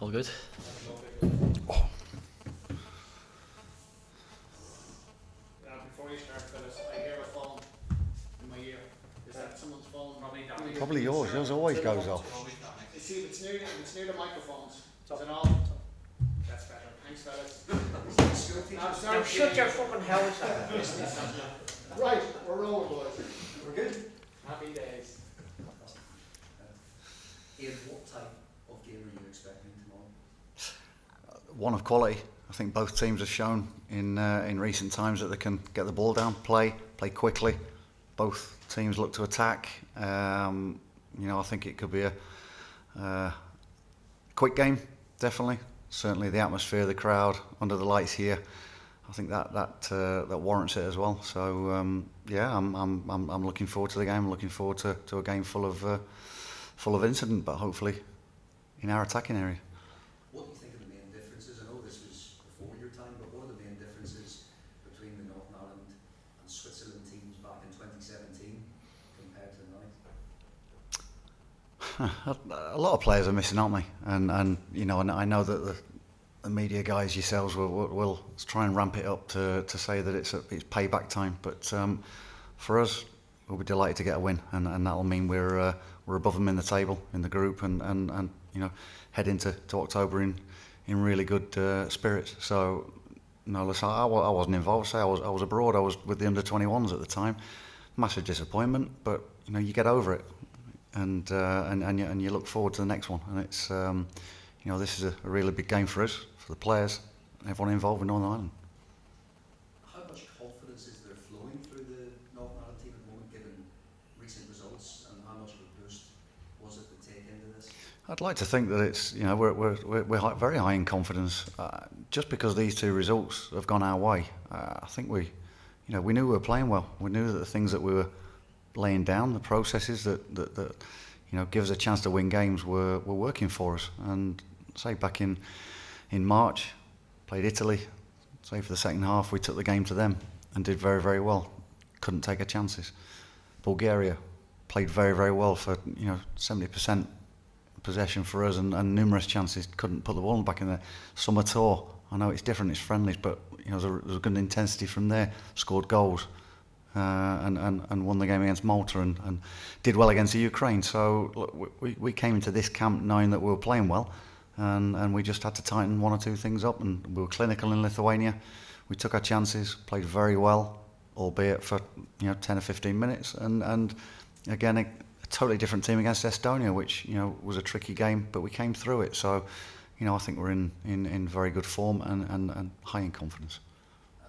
all good. Before you start, fellas, I hear a phone in my ear. Is that someone's phone? Probably yours. Yours always goes off. You see, if it's near the microphones. Is it all? That's better. Thanks, fellas. Now shut your fucking house up. Right, we're rolling, boys. We're good. Happy days. Ian, what type of game are you expecting tomorrow? One of quality. I think both teams have shown in recent times that they can get the ball down, play quickly. Both teams look to attack. I think it could be a quick game, definitely. Certainly the atmosphere, the crowd, under the lights here. I think that warrants it as well. So I'm looking forward to the game. I'm looking forward to a game full of incident, but hopefully in our attacking area. What do you think are the main differences? I know this was before your time, but what are the main differences between the Northern Ireland and Switzerland teams back in 2017 compared to now? A lot of players are missing, aren't they? And I know that the media guys yourselves will try and ramp it up to say that it's payback time. But for us, we'll be delighted to get a win, and that'll mean we're above them in the table, in the group, and head into October in really good spirits. So no, listen, I wasn't involved. Say I was abroad. I was with the under-21s at the time. Massive disappointment, but you get over it, and you look forward to the next one. And it's this is a really big game for us, for the players, and everyone involved in Northern Ireland. How much confidence is there flowing through the Northern Ireland team at the moment, given recent results, and how much of a boost was it to take into this? I'd like to think that it's we're very high in confidence. Just because these two results have gone our way, I think we knew we were playing well. We knew that the things that we were laying down, the processes that give us a chance to win games were working for us. And say back in March, played Italy. Say for the second half, we took the game to them and did very, very well. Couldn't take our chances. Bulgaria played very, very well for 70% possession for us and numerous chances. Couldn't put the ball back in there. Summer tour, I know it's different, it's friendlies, but there was a good intensity from there. Scored goals and won the game against Malta and did well against the Ukraine. So look, we came into this camp knowing that we were playing well, and we just had to tighten one or two things up. And we were clinical in Lithuania. We took our chances, played very well, albeit for 10 or 15 minutes, and again a totally different team against Estonia, which was a tricky game, but we came through it. So I think we're in very good form and high in confidence.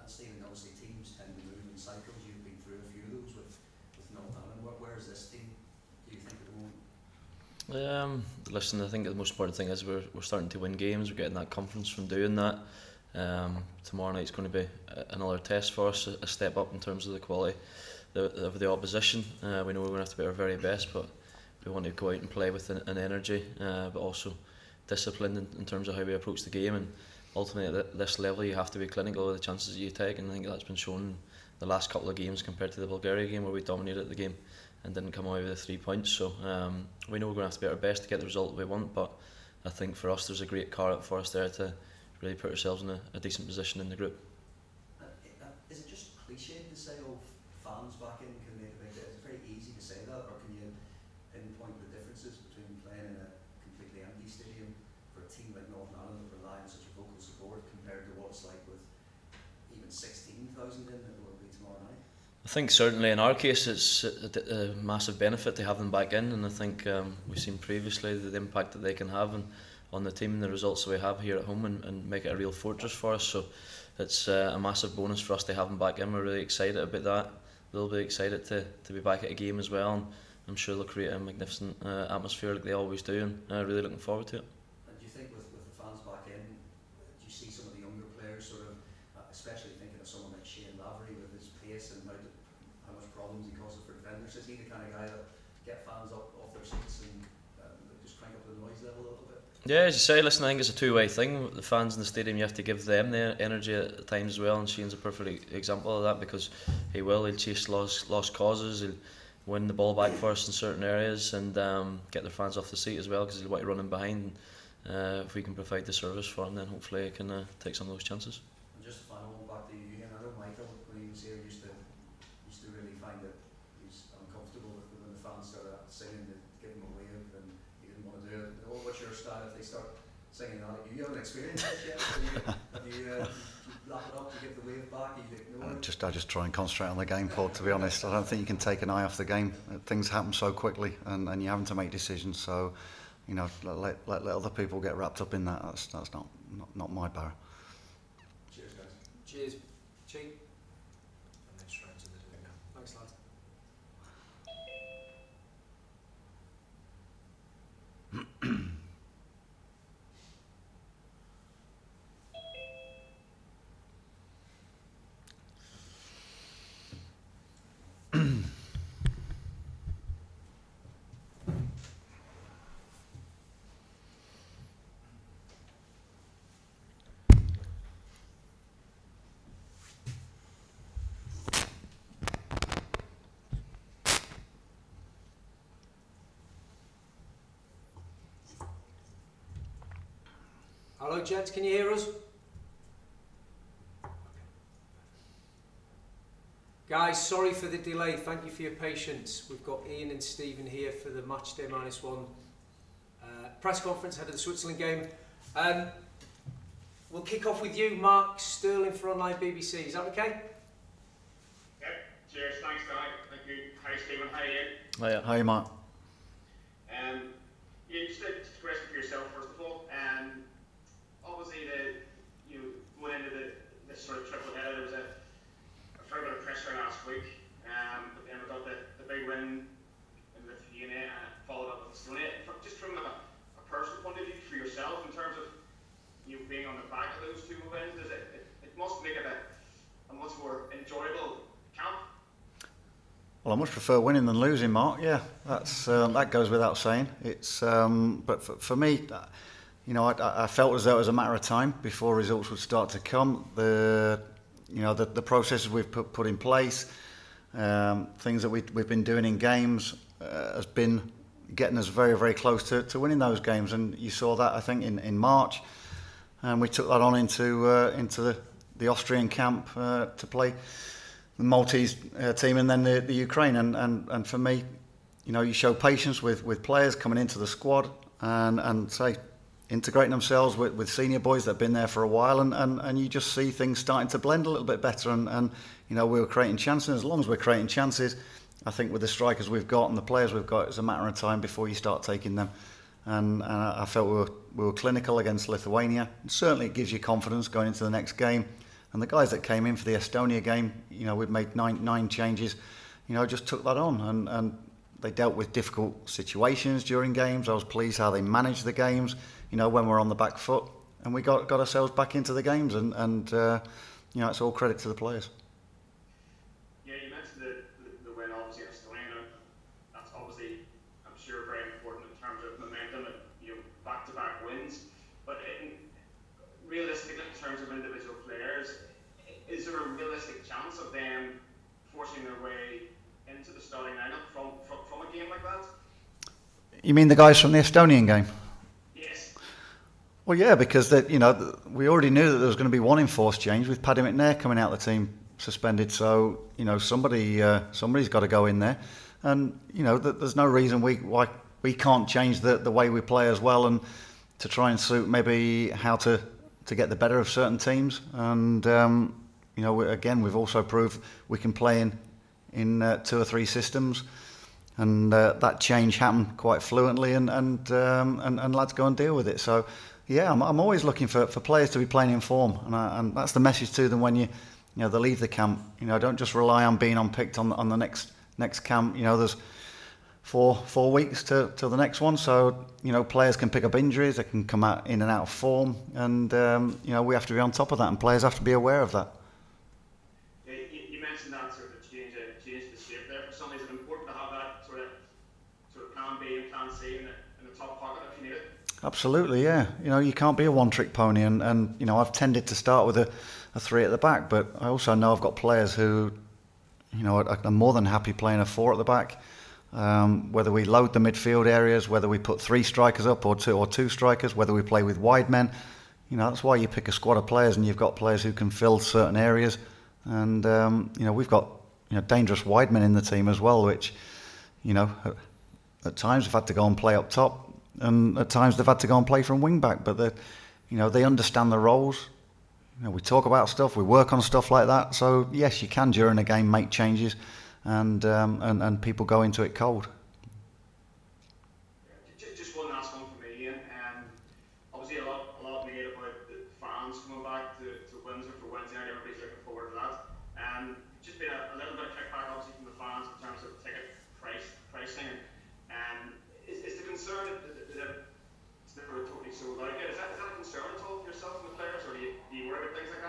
Stephen, obviously teams tend to move in cycles. You've been through a few of those with Northern Ireland. Where is this team, do you think, at the moment? Listen, I think the most important thing is we're starting to win games. We're getting that confidence from doing that. Tomorrow night's going to be another test for us, a step up in terms of the quality of the opposition. We know we're going to have to be our very best, but we want to go out and play with an energy, but also disciplined in terms of how we approach the game. And ultimately at this level you have to be clinical with the chances that you take, and I think that's been shown the last couple of games compared to the Bulgaria game, where we dominated the game and didn't come away with the 3 points. So we know we're going to have to be at our best to get the result we want, but I think for us there's a great carrot for us there to really put ourselves in a decent position in the group. Is it just cliche to say, fans back in can make a big difference? It's very easy to say that, or can you pinpoint the differences between playing in a completely empty stadium for a team like Northern Ireland that rely on such a vocal support compared to what it's like with even 16,000 in that will be tomorrow night? I think certainly in our case it's a massive benefit to have them back in, and I think we've seen previously the impact that they can have on the team and the results that we have here at home, and make it a real fortress for us. So it's a massive bonus for us to have them back in. We're really excited about that. They'll be excited to be back at a game as well, and I'm sure they'll create a magnificent atmosphere like they always do, and really looking forward to it. And do you think with the fans back in, do you see some of the younger players sort of, especially thinking of someone like Shane Lavery with his pace and how much problems he causes for defenders, is he the kind of guy that get fans up off their seats and just crank up the noise level a little bit? Yeah, as you say, listen, I think it's a two-way thing. The fans in the stadium, you have to give them the energy at times as well, and Shane's a perfect example of that, because he'll chase lost causes, he'll win the ball back for us in certain areas, and get their fans off the seat as well, because he'll want to run in behind if we can provide the service for him, then hopefully he can take some of those chances. And just a final one back to you, and I know Michael, when he was here, used to really find that he was uncomfortable with when the fans started singing to give him a wave, and he didn't want to do it. What's your style if they start singing that? You haven't experienced this yet? Have you lap it up to give the wave back? You ignore it? I just try and concentrate on the game, Paul, to be honest. I don't think you can take an eye off the game. Things happen so quickly, and you're having to make decisions. So, you know, let other people get wrapped up in that. That's not my barrow. Cheers, guys. Cheers. Cheap. And then straight to the doing now. Thanks, lads. Hello, gents, can you hear us? Guys, sorry for the delay. Thank you for your patience. We've got Ian and Stephen here for the matchday -1 press conference ahead of the Switzerland game. We'll kick off with you, Mark Sterling for Online BBC. Is that okay? Yep, cheers, thanks Guy, thank you. Hi Stephen, hi Ian. Hi, Mark. Yeah, just a question for yourself first of all. Obviously going into this sort of triple header, there was a fair bit of pressure last week, but then we got the big win in Lithuania and followed up with Estonia. Just from a personal point of view for yourself, in terms of you being on the back of those two wins, it must make it a much more enjoyable camp. Well, I much prefer winning than losing, Mark. Yeah, that's that goes without saying. It's but for me, you know, I felt as though it was a matter of time before results would start to come. The processes we've put in place, things that we've been doing in games, has been getting us very, very close to winning those games. And you saw that, I think, in March, and we took that on into the Austrian camp to play the Maltese team and then the Ukraine. And for me, you know, you show patience with players coming into the squad and say, integrating themselves with senior boys that have been there for a while, and you just see things starting to blend a little bit better, and you know, we were creating chances. As long as we're creating chances, I think with the strikers we've got and the players we've got, it's a matter of time before you start taking them. And I felt we were clinical against Lithuania. And certainly it gives you confidence going into the next game. And the guys that came in for the Estonia game, you know, we've made nine changes, you know, just took that on, and they dealt with difficult situations during games. I was pleased how they managed the games, you know, when we're on the back foot, and we got ourselves back into the games, and you know, it's all credit to the players. Yeah, you mentioned the win obviously at Estonia. That's obviously, I'm sure, very important in terms of momentum and, you know, back-to-back wins. But realistically, in terms of individual players, is there a realistic chance of them forcing their way into the starting lineup from a game like that? You mean the guys from the Estonian game? Yes. Well, yeah, because you know, we already knew that there was going to be one enforced change with Paddy McNair coming out of the team suspended. So you know, somebody's got to go in there, and you know, there's no reason why we can't change the way we play as well, and to try and suit maybe how to get the better of certain teams. And you know, we've also proved we can play in 2 or 3 systems, and that change happened quite fluently, and lads go and deal with it. So yeah, I'm always looking for players to be playing in form, and that's the message to them when you know they leave the camp. You know, don't just rely on being unpicked on the next camp. You know, there's 4 weeks till the next one, so you know, players can pick up injuries, they can come out in and out of form, and you know, we have to be on top of that, and players have to be aware of that. You mentioned that sort of change the shape there for some. Is it important to have that sort of plan B and plan C in the top pocket if you need it? Absolutely, yeah. You know, you can't be a one-trick pony, and you know, I've tended to start with a 3 at the back, but I also know I've got players who, you know, are more than happy playing a 4 at the back. whether we load the midfield areas, whether we put 3 strikers up or two strikers, whether we play with wide men. You know, that's why you pick a squad of players, and you've got players who can fill certain areas. And you know, we've got, you know, dangerous wide men in the team as well, which, you know, at times have had to go and play up top, and at times they've had to go and play from wing back. But you know, they understand the roles. You know, we talk about stuff, we work on stuff like that. So yes, you can during a game make changes, and people go into it cold. Just one last one for me, Ian. Obviously a lot made about the fans coming back to Windsor for Wednesday night. Everybody's looking forward to that. Just been a little bit of kickback obviously from the fans in terms of ticket pricing. Is the concern that it's never totally sold out yet? Is that a concern at all for yourself and the players, or do you worry about things like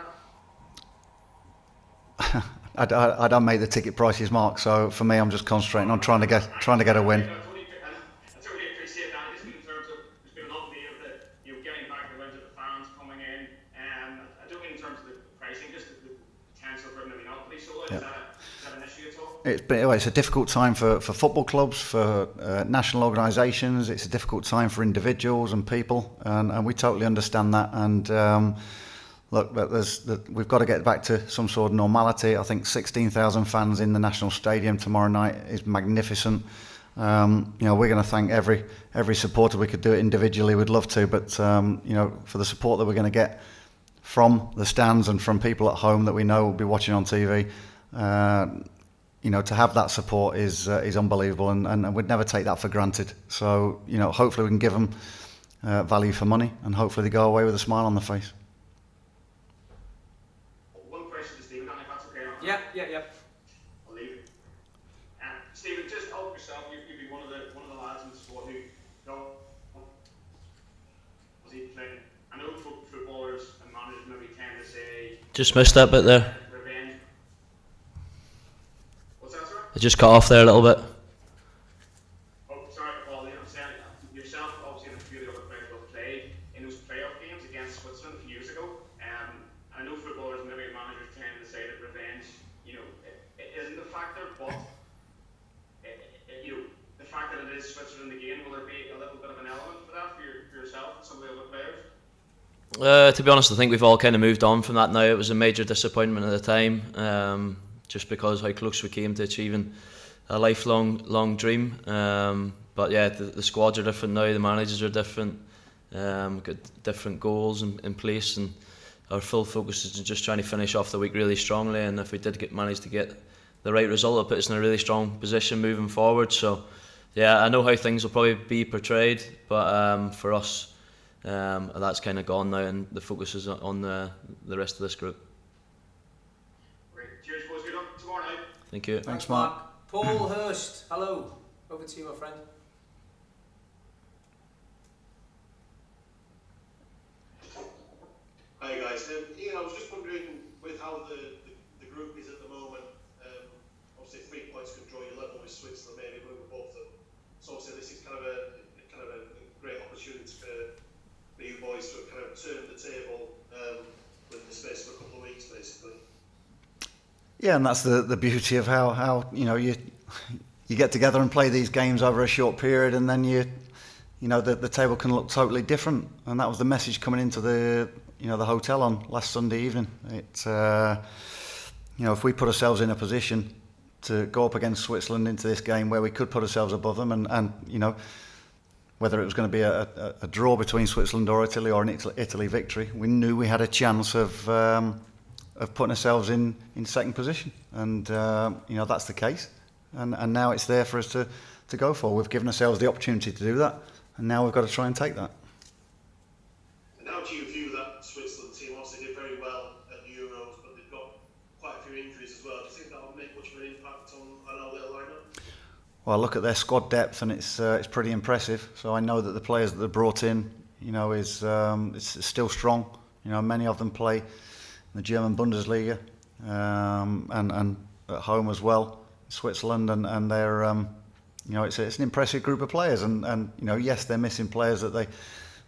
that? I don't make the ticket prices, Mark. So for me, I'm just concentrating on trying to get a win. I totally appreciate that. Just in terms of there's been a lot made of getting back to Windsor, the fans coming in. I don't mean in terms of the pricing, just the potential for them to be not to be sold out. Is that an issue at all? It's a difficult time for football clubs, for national organisations. It's a difficult time for individuals and people, and we totally understand that. And look, we've got to get back to some sort of normality. I think 16,000 fans in the National Stadium tomorrow night is magnificent. You know, we're going to thank every supporter. We could do it individually, we'd love to, but you know, for the support that we're going to get from the stands and from people at home that we know will be watching on TV, you know, to have that support is unbelievable, and we'd never take that for granted. So, you know, hopefully we can give them value for money, and hopefully they go away with a smile on their face. One question to Stephen, if that's okay. Yeah. I'll leave it. Stephen, just help yourself. You'd be one of the lads in the squad who was he playing? I know footballers and managers maybe tend to say Just missed that bit there. revenge. What's that, sir? It just cut off there a little bit. Oh, sorry, Paul. I'm saying yourself, obviously, and a few of the other players will play in those playoff games against Switzerland a few years ago. I know footballers and maybe managers tend to say that revenge, you know, it isn't a factor, but you know, the fact that it is Switzerland again, will there be a little bit of an element for that for yourself and some of the other players? To be honest, I think we've all kind of moved on from that now. It was a major disappointment at the time, just because how close we came to achieving a lifelong dream. But yeah, the squads are different now, the managers are different, we've got different goals in place, and our full focus is just trying to finish off the week really strongly, and if we did manage to get the right result, it'll put us in a really strong position moving forward. So yeah, I know how things will probably be portrayed, but for us, that's kind of gone now, and the focus is on the rest of this group. Great. Cheers, boys. Good luck tomorrow night. Thank you. Thanks, Mark. Paul Hurst, hello. Over to you, my friend. Hi guys, Ian, I was just wondering with how the group is at the moment, obviously 3 points can draw you level with Switzerland, maybe with both of them. So obviously this is kind of a great opportunity for you boys to kind of turn the table within the space of a couple of weeks basically. Yeah, and that's the beauty of how you know you get together and play these games over a short period, and then you know the table can look totally different, and that was the message coming into the hotel on last Sunday evening. It you know, if we put ourselves in a position to go up against Switzerland into this game where we could put ourselves above them, and you know, whether it was going to be a draw between Switzerland or Italy, or an Italy victory, we knew we had a chance of putting ourselves in second position, and you know, that's the case, and now it's there for us to go for. We've given ourselves the opportunity to do that, and now we've got to try and take that. And how do you view that Switzerland team? Obviously they did very well at the Euros, but they've got quite a few injuries as well. Do you think that will make much of an impact on our little lineup? Well, I look at their squad depth, and it's pretty impressive. So I know that the players that they brought in, you know, is it's still strong. You know, many of them play in the German Bundesliga, and at home as well, Switzerland, and they're you know, it's an impressive group of players, and you know, yes, they're missing players that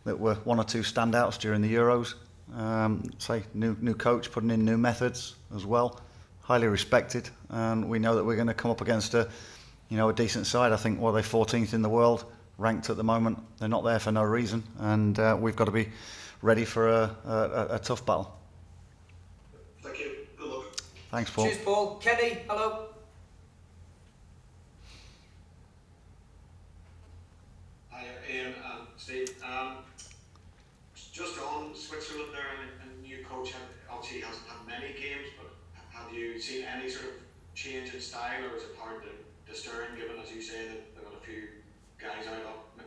were one or two standouts during the Euros. Say new coach putting in new methods as well, highly respected, and we know that we're going to come up against a a decent side. I think, they're 14th in the world, ranked at the moment. They're not there for no reason, and we've got to be ready for a tough battle. Thank you. Good luck. Thanks, Paul. Cheers, Paul. Kenny, hello. Hi, Ian and Steve. Just on Switzerland there, and new coach obviously hasn't had many games, but have you seen any sort of change in style, or is it hard to discern, given, as you say, that there got a few guys out up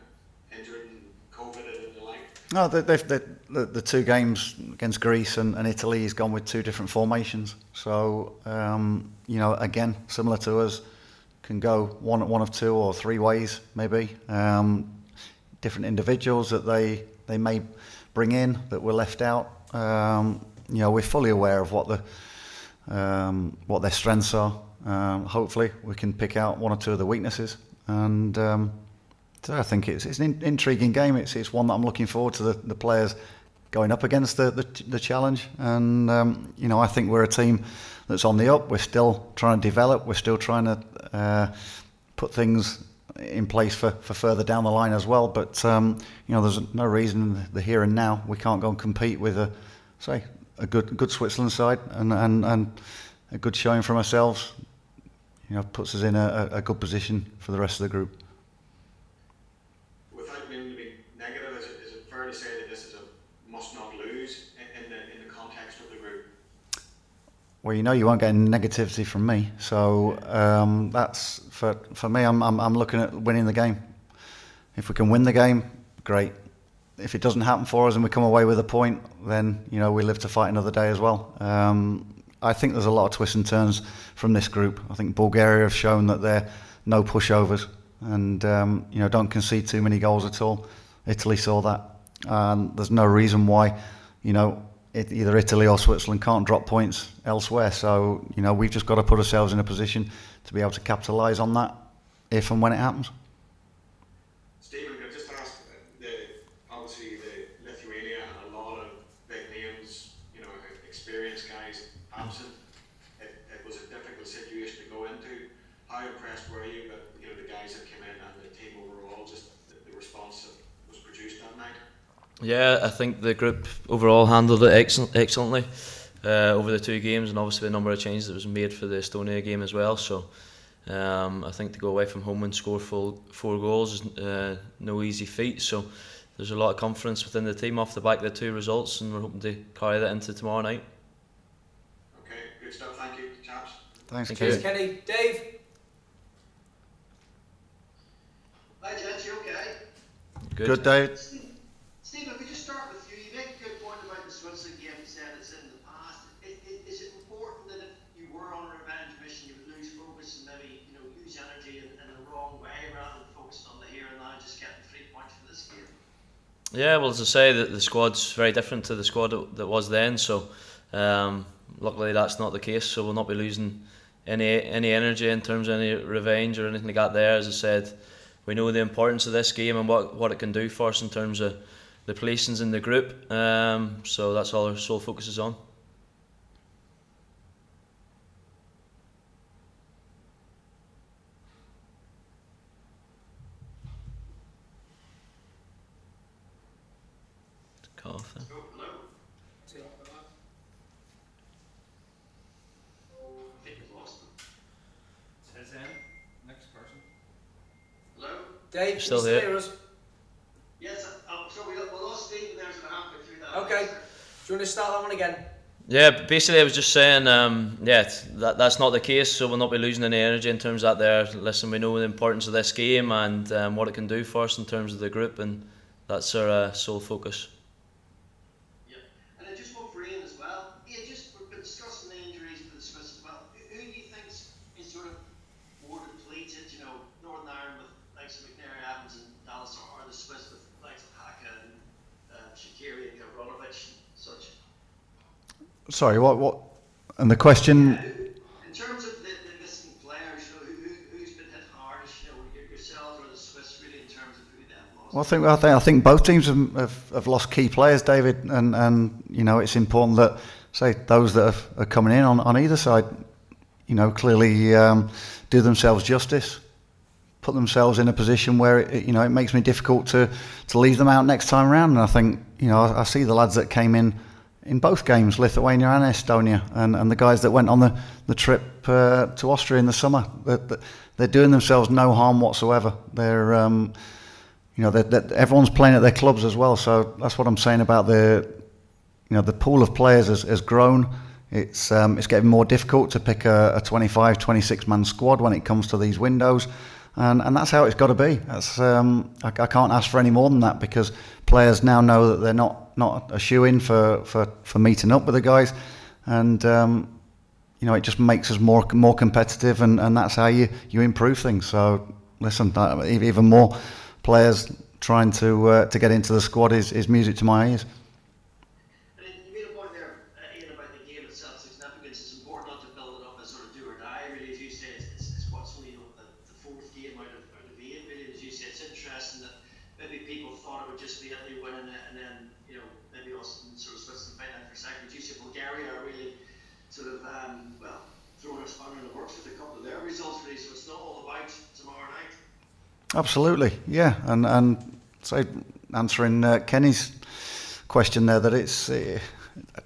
injured and COVID and the like? No, the two games against Greece and Italy, he's gone with two different formations. So, again, similar to us, can go one of two or three ways, maybe. Different individuals that they may bring in that were left out. We're fully aware of what their strengths are. Hopefully, we can pick out one or two of the weaknesses. And so I think it's an intriguing game. It's one that I'm looking forward to the players going up against the challenge. And I think we're a team that's on the up. We're still trying to develop. We're still trying to put things in place for further down the line as well. But there's no reason in the here and now we can't go and compete with a good Switzerland side and a good showing from ourselves. Puts us in a good position for the rest of the group. Without meaning to be negative, is it fair to say that this is a must not lose in the context of the group? Well, you won't get any negativity from me. So that's for me. I'm looking at winning the game. If we can win the game, great. If it doesn't happen for us and we come away with a point, then we live to fight another day as well. I think there's a lot of twists and turns from this group. I think Bulgaria have shown that they're no pushovers and don't concede too many goals at all. Italy saw that. There's no reason why either Italy or Switzerland can't drop points elsewhere. So we've just got to put ourselves in a position to be able to capitalise on that if and when it happens. Stephen, I just asked, obviously the Lithuania and a lot of big names, experienced guys absent. It was a difficult situation to go into. How impressed were you that the guys that came in and the team overall, just the response that was produced that night? Yeah, I think the group overall handled it excellently over the two games, and obviously the number of changes that was made for the Estonia game as well. So I think to go away from home and score 4 goals is no easy feat. So there's a lot of confidence within the team off the back of the two results, and we're hoping to carry that into tomorrow night. Okay, good stuff. Thank you, chaps. Thanks, Thank Kate. you. Kenny. Dave? Hi, gents, you okay? Good, Dave. Steve, if we just start with you, you make a good point about the Switzerland game. You said it's in the past. Is it important that if you were on a revenge mission, you would lose focus and maybe lose energy in the wrong way rather than focusing on the here and now, just getting 3 points for this game? Yeah, well, as I say, the squad's very different to the squad that was then. So luckily that's not the case. So we'll not be losing any energy in terms of any revenge or anything like that there. As I said, we know the importance of this game and what it can do for us in terms of the placings in the group. So that's all our sole focus is on. Cough. Oh, hello. I think we've lost them. Says next person. Hello? Dave, can Still you here. hear us? Yes, so we lost Steve there sort of halfway through that. Okay. Do you want to start that one again? Yeah, basically I was just saying, that's not the case, so we'll not be losing any energy in terms of that there. Listen, we know the importance of this game and what it can do for us in terms of the group, and that's our sole focus. Yeah, and then just one for Ian as well. Ian, we've been discussing the injuries for the Swiss as well. Who do you think is sort of more depleted? Northern Ireland with likes of McNair, Evans and Dallas, or the Swiss with likes of Haka and Shaqiri and Gavronovic and such? Sorry, what? And the question? In terms of the missing players, who's been hit hardest? Yourselves or the Swiss, really, in terms of who they've lost? Well, I think both teams have lost key players, David, and it's important that those that are coming in on either side, clearly do themselves justice. put themselves in a position where it makes me difficult to leave them out next time round. And I think I see the lads that came in both games, Lithuania and Estonia, and the guys that went on the trip to Austria in the summer. They're doing themselves no harm whatsoever. They're everyone's playing at their clubs as well. So that's what I'm saying about the pool of players has grown. It's getting more difficult to pick a 25, 26 man squad when it comes to these windows, and that's how it's got to be. That's I can't ask for any more than that, because players now know that they're not a shoe-in for meeting up with the guys, and it just makes us more competitive, and that's how you improve things. So listen, even more players trying to get into the squad is music to my ears. You made a point there, Ian, about the game itself, significance. It's important not to build it up as sort of do or die. Really, as you say, it's what's only the fourth game out of 8. Really, as you say, it's interesting that maybe people thought it would just be Italy winning it, and then maybe us sort of Switzerland fighting for second. As you say, Bulgaria are really sort of throwing a spanner in the works with a couple of their results, really. So it's not all about tomorrow night. Absolutely, yeah, and so answering Kenny's question there, that it's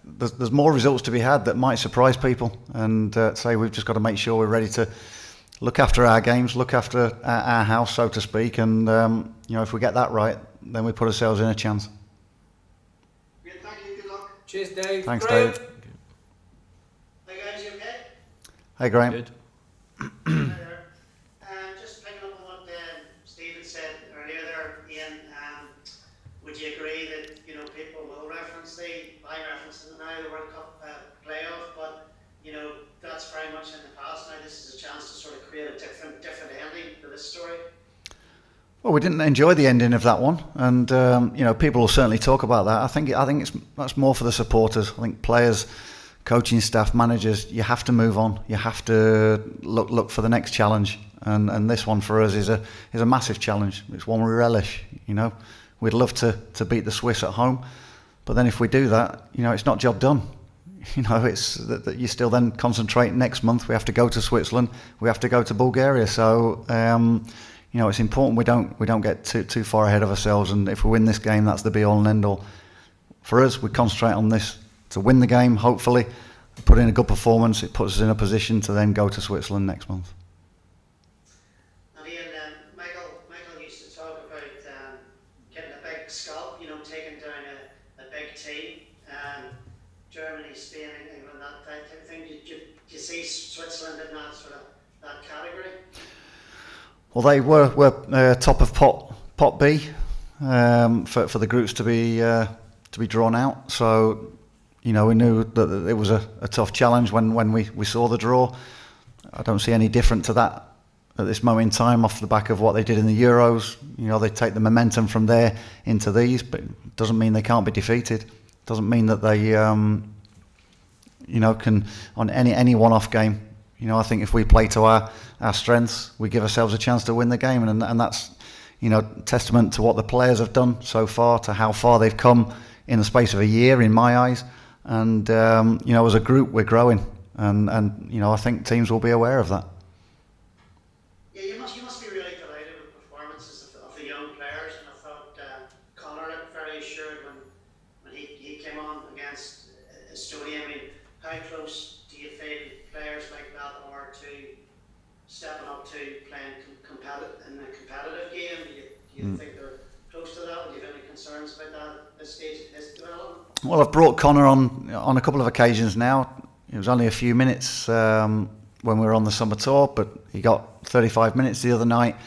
there's more results to be had that might surprise people, and say we've just got to make sure we're ready to look after our games, look after our house, so to speak, and if we get that right, then we put ourselves in a chance. Great, thank you, good luck. Cheers, Dave. Thanks, Graham. Dave. Hey guys, you okay? Hey, Graham. Good. Hi there. Just picking up on what Stephen said earlier there, Ian, would you agree that people will reference I reference it now, the World Cup playoff, but that's very much in the past now. This is a chance to sort of create a different ending to this story. Well, we didn't enjoy the ending of that one, and people will certainly talk about that. I think that's more for the supporters. I think players, coaching staff, managers, you have to move on. You have to look for the next challenge, and this one for us is a massive challenge. It's one we relish. We'd love to beat the Swiss at home, but then if we do that, it's not job done. It's that you still then concentrate next month. We have to go to Switzerland. We have to go to Bulgaria. So it's important we don't get too far ahead of ourselves. And if we win this game, that's the be all and end all. For us, we concentrate on this to win the game. Hopefully, put in a good performance. It puts us in a position to then go to Switzerland next month. And Ian, Michael used to talk about getting a big scalp, taking down a big team. Germany, Spain, England, that type of thing. Do you see Switzerland in that sort of that category? Well, they were top of pot B for the groups to be drawn out. So we knew that it was a tough challenge when we saw the draw. I don't see any different to that at this moment in time off the back of what they did in the Euros. They take the momentum from there into these, but it doesn't mean they can't be defeated. Doesn't mean that they can on any one-off game. I think if we play to our strengths, we give ourselves a chance to win the game, and that's testament to what the players have done so far, to how far they've come in the space of a year, in my eyes. And as a group, we're growing, and I think teams will be aware of that. Yeah, you must be really delighted with performances of the young players, and I thought Connor looked very assured when he came on against Estonia. I mean, how close do you feel players like that are to stepping up to playing in a competitive game? Do you think they're close to that? Do you have any concerns about that at this stage of his development? Well, I've brought Connor on a couple of occasions now. It was only a few minutes when we were on the summer tour, but he got 35 minutes the other night.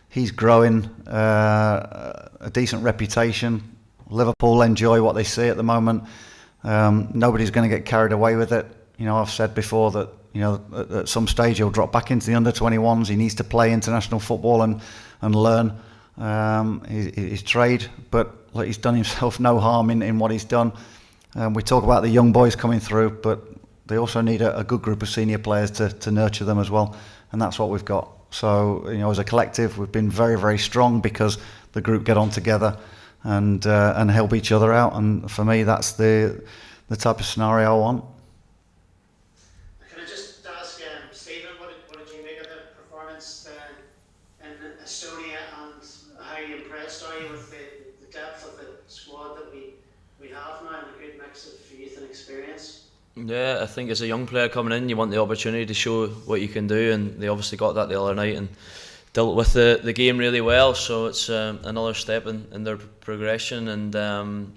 He's growing a decent reputation. Liverpool enjoy what they see at the moment. Nobody's going to get carried away with it. I've said before that at some stage he'll drop back into the under-21s. He needs to play international football and learn his trade, but he's done himself no harm in what he's done. We talk about the young boys coming through, but they also need a good group of senior players to nurture them as well, and that's what we've got. So as a collective, we've been very, very strong because the group get on together and help each other out. And for me, that's the type of scenario I want. mix of faith and experience? Yeah, I think as a young player coming in, you want the opportunity to show what you can do, and they obviously got that the other night and dealt with the game really well. So it's another step in their progression, and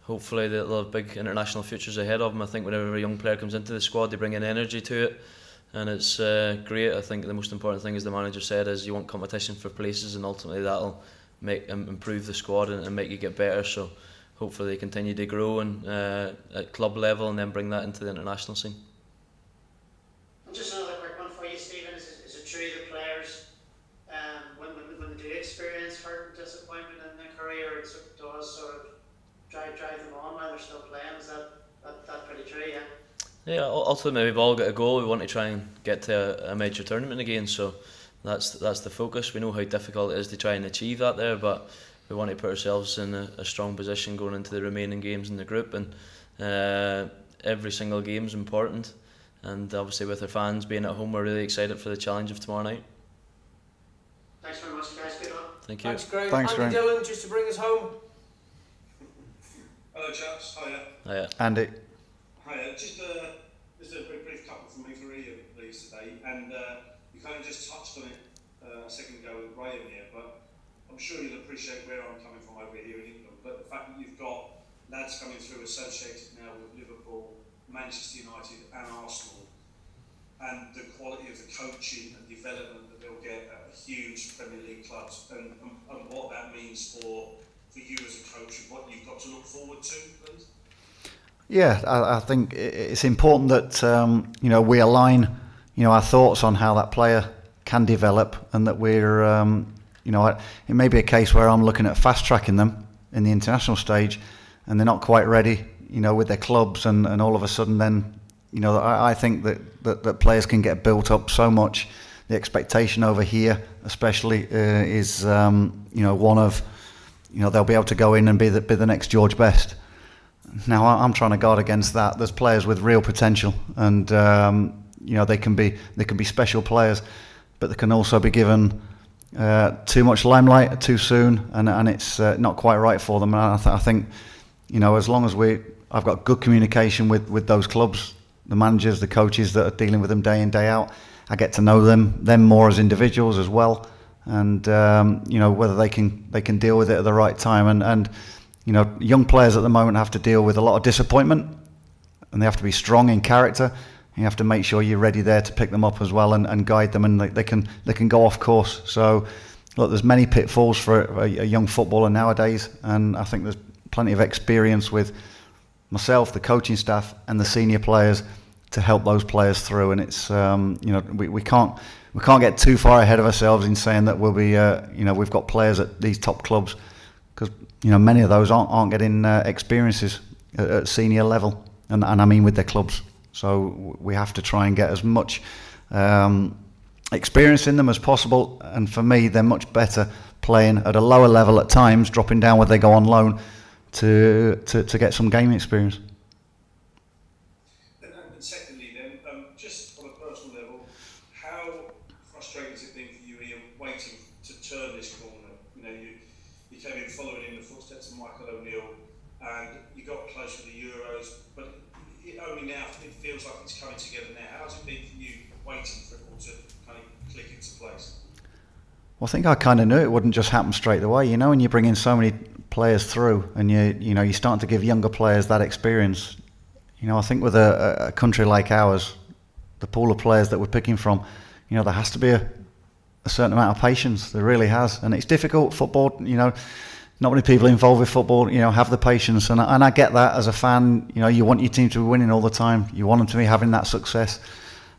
hopefully they'll have big international futures ahead of them. I think whenever a young player comes into the squad, they bring an energy to it, and it's great. I think the most important thing, as the manager said, is you want competition for places, and ultimately that'll make improve the squad and make you get better. So hopefully they continue to grow and at club level, and then bring that into the international scene. And just another quick one for you, Stephen. Is it true that players, when they do experience hurt and disappointment in their career, it does sort of drive them on while they're still playing? Is that pretty true? Yeah. Yeah, ultimately we've all got a goal. We want to try and get to a major tournament again, so that's the focus. We know how difficult it is to try and achieve that there, but we want to put ourselves in a strong position going into the remaining games in the group, and every single game is important, and obviously with our fans being at home, we're really excited for the challenge of tomorrow night. Thanks very much, guys. Good luck. Thank you. Thanks, Graham. Thanks, Andy Graham. Dillon, just to bring us home. Hello, chaps. Hiya. Hiya. Andy. Hiya. Just a very brief couple from me for Ian, please, today. And you kind of just touched on it a second ago with Graham here, but I'm sure you'll appreciate where I'm coming from over here in England. But the fact that you've got lads coming through associated now with Liverpool, Manchester United and Arsenal, and the quality of the coaching and development that they'll get at huge Premier League clubs, and what that means for you as a coach and what you've got to look forward to, please? Yeah, I think it's important that we align our thoughts on how that player can develop, and that we're it may be a case where I'm looking at fast tracking them in the international stage, and they're not quite ready with their clubs, and all of a sudden then I think that players can get built up so much. The expectation over here especially is one of they'll be able to go in and be the next George Best. Now I'm trying to guard against that. There's players with real potential, and they can be special players, but they can also be given too much limelight too soon, and it's not quite right for them. And I think as long as I've got good communication with those clubs, the managers, the coaches that are dealing with them day in, day out, I get to know them more as individuals as well, and whether they can deal with it at the right time. And young players at the moment have to deal with a lot of disappointment, and they have to be strong in character. You have to make sure you're ready there to pick them up as well, and guide them, and they can go off course. So look, there's many pitfalls for a young footballer nowadays, and I think there's plenty of experience with myself, the coaching staff, and the senior players to help those players through. And it's we can't get too far ahead of ourselves in saying that we'll be we've got players at these top clubs, because many of those aren't getting experiences at senior level, and I mean with their clubs. So we have to try and get as much experience in them as possible. And for me, they're much better playing at a lower level at times, dropping down where they go on loan to get some game experience. And secondly, then, just on a personal level, how frustrating has it been for you, Ian, waiting to turn this corner? You came in following in the footsteps of Michael O'Neill, and you got close with the Euros, but only now it feels like it's coming together now. How's it been for you waiting for it all to kind of click into place? Well, I think I kind of knew it wouldn't just happen straight away. When you bring in so many players through, and you're starting to give younger players that experience. I think with a country like ours, the pool of players that we're picking from, there has to be a certain amount of patience. There really has, and it's difficult. Football, not many people involved with football, have the patience, and I get that as a fan. You want your team to be winning all the time. You want them to be having that success.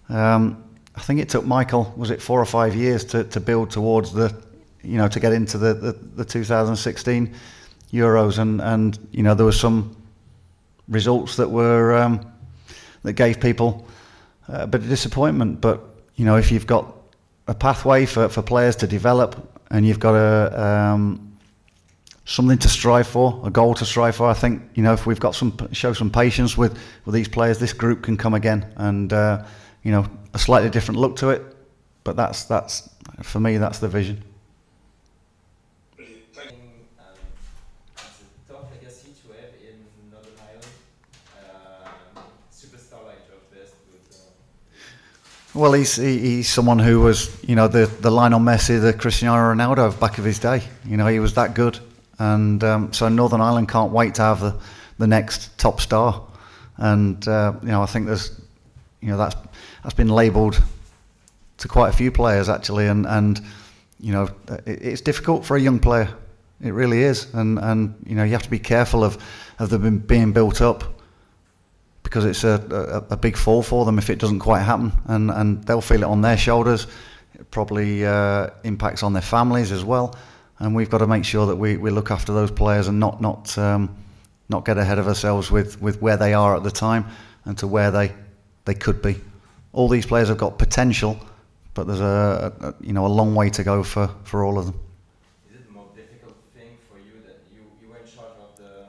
I think it took Michael, was it 4 or 5 years to build towards to get into the 2016 Euros, and there were some results that were that gave people a bit of disappointment. But if you've got a pathway for players to develop, and you've got something to strive for, a goal to strive for, I think if we've got show some patience with these players, this group can come again, and a slightly different look to it. But that's for me, that's the vision. Tough, I guess, heat wave in Northern Ireland. Well, he's someone who was, you know, the Lionel Messi, the Cristiano Ronaldo back of his day. You know, he was that good, and so Northern Ireland can't wait to have the next top star. And you know, I think there's, you know, that's been labelled to quite a few players actually, and you know, it's difficult for a young player. It really is, and you know, you have to be careful of them being built up, because it's a big fall for them if it doesn't quite happen, and they'll feel it on their shoulders. It probably impacts on their families as well, and we've got to make sure that we look after those players and not get ahead of ourselves with where they are at the time and to where they could be. All these players have got potential, but there's a long way to go for all of them. Is it a more difficult thing for you that you were in charge of the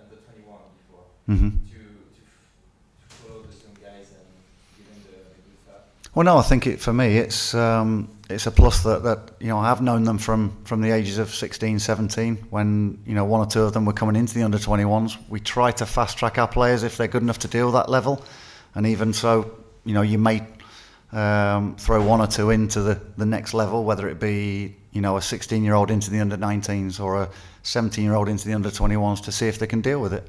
under 21 before Mm-hmm. to follow those young guys and give them the good stuff? Well, no, I think for me it's a plus that you know, I've known them from the ages of 16, 17 when, you know, one or two of them were coming into the under 21s. We try to fast track our players if they're good enough to deal with that level, and even so, you know, you may throw one or two into the next level, whether it be, you know, a 16-year-old into the under 19s or a 17-year-old into the under 21s to see if they can deal with it.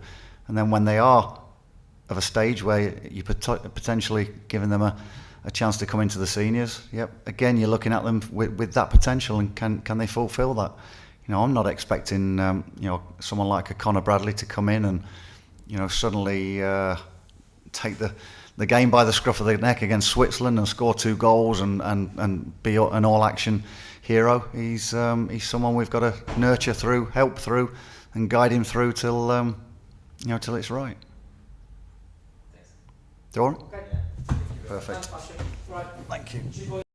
And then when they are of a stage where you're potentially giving them a chance to come into the seniors, yep, again, you're looking at them with that potential, and can they fulfil that? You know, I'm not expecting you know, someone like a Conor Bradley to come in and, you know, suddenly take the game by the scruff of the neck against Switzerland and score 2 goals and be an all-action hero. He's someone we've got to nurture through, help through, and guide him through till you know, till it's right. Thanks. Do you all right? Okay. Perfect. Thanks, Patrick. Right. Thank you. Cheers, boys.